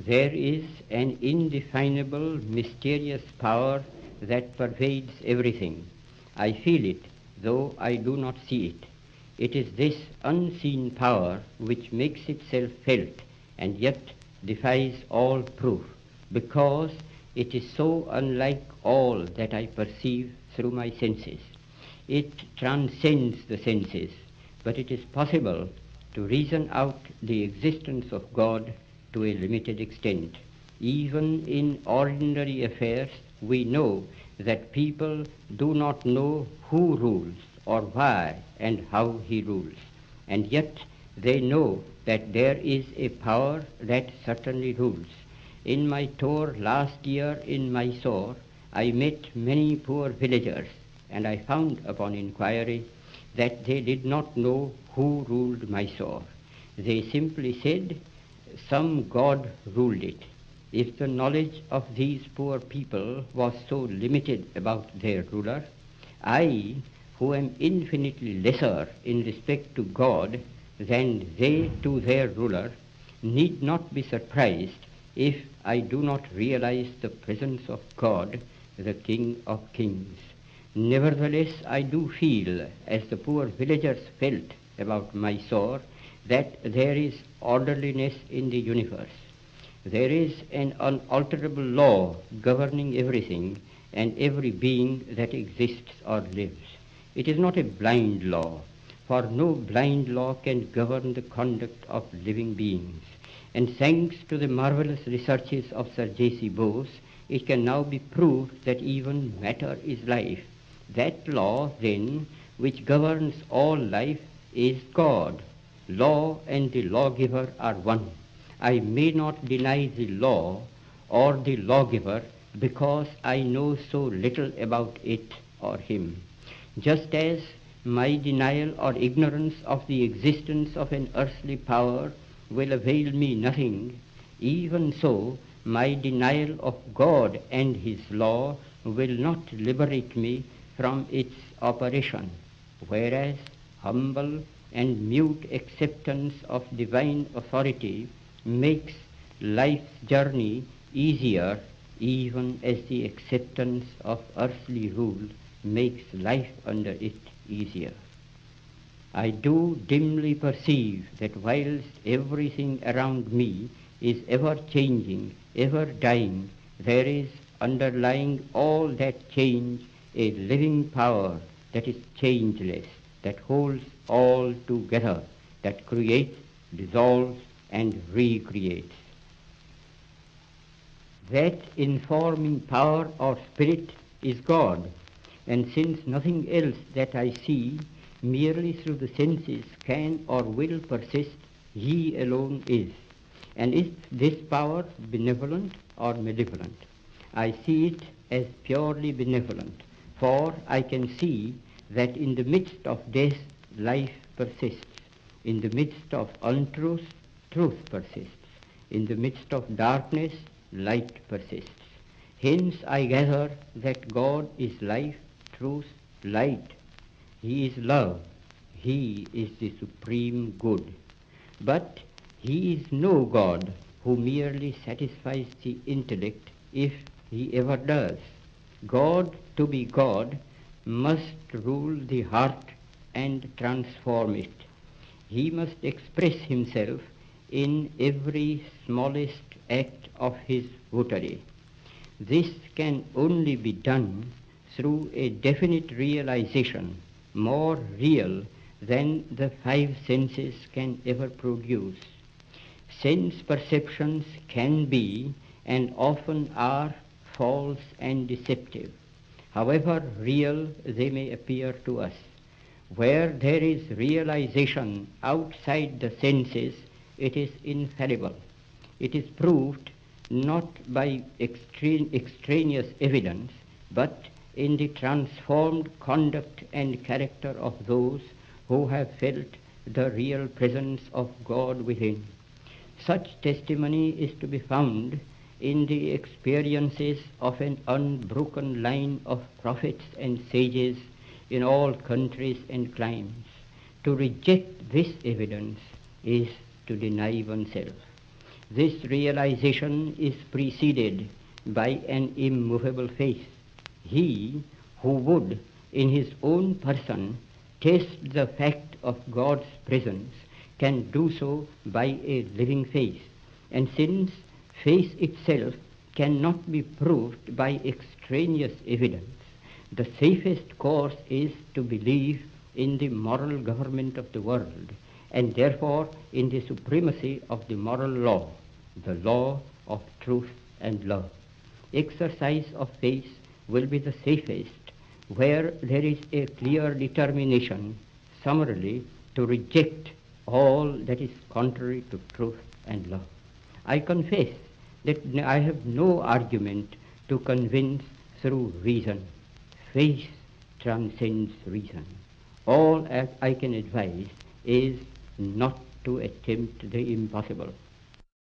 There is an indefinable, mysterious power that pervades everything. I feel it, though I do not see it. It is this unseen power which makes itself felt and yet defies all proof, because it is so unlike all that I perceive through my senses. It transcends the senses, but it is possible to reason out the existence of God to a limited extent. Even in ordinary affairs, we know that people do not know who rules or why and how he rules, and yet they know that there is a power that certainly rules. In my tour last year in Mysore, I met many poor villagers, and I found upon inquiry that they did not know who ruled Mysore. They simply said some god ruled it. If the knowledge of these poor people was so limited about their ruler, I, who am infinitely lesser in respect to God than they to their ruler, need not be surprised if I do not realize the presence of God, the King of Kings. Nevertheless, I do feel, as the poor villagers felt about Mysore, that there is orderliness in the universe. There is an unalterable law governing everything and every being that exists or lives. It is not a blind law, for no blind law can govern the conduct of living beings. And thanks to the marvelous researches of Sir J.C. Bose, it can now be proved that even matter is life. That law, then, which governs all life is God. Law and the lawgiver are one. I may not deny the law or the lawgiver because I know so little about it or him. Just as my denial or ignorance of the existence of an earthly power will avail me nothing, even so my denial of God and his law will not liberate me from its operation, whereas humble and mute acceptance of divine authority makes life's journey easier, even as the acceptance of earthly rule makes life under it easier. I do dimly perceive that whilst everything around me is ever changing, ever dying, there is underlying all that change a living power that is changeless, that holds all together, that creates, dissolves, and recreates. That informing power or spirit is God, and since nothing else that I see merely through the senses can or will persist, he alone is. And is this power benevolent or malevolent? I see it as purely benevolent, for I can see that in the midst of death, life persists. In the midst of untruth, truth persists. In the midst of darkness, light persists. Hence I gather that God is life, truth, light. He is love. He is the supreme good. But he is no God who merely satisfies the intellect, if he ever does. God, to be God, must rule the heart and transform it. He must express himself in every smallest act of his votary. This can only be done through a definite realization, more real than the five senses can ever produce. Sense perceptions can be and often are false and deceptive, however real they may appear to us. Where there is realization outside the senses, it is infallible. It is proved not by extraneous evidence, but in the transformed conduct and character of those who have felt the real presence of God within. Such testimony is to be found in the experiences of an unbroken line of prophets and sages in all countries and climes. To reject this evidence is to deny oneself. This realization is preceded by an immovable faith. He who would, in his own person, taste the fact of God's presence can do so by a living faith. And since faith itself cannot be proved by extraneous evidence, the safest course is to believe in the moral government of the world, and therefore in the supremacy of the moral law, the law of truth and love. Exercise of faith will be the safest where there is a clear determination, summarily, to reject all that is contrary to truth and love. I confess that I have no argument to convince through reason. Faith transcends reason. All I can advise is not to attempt the impossible.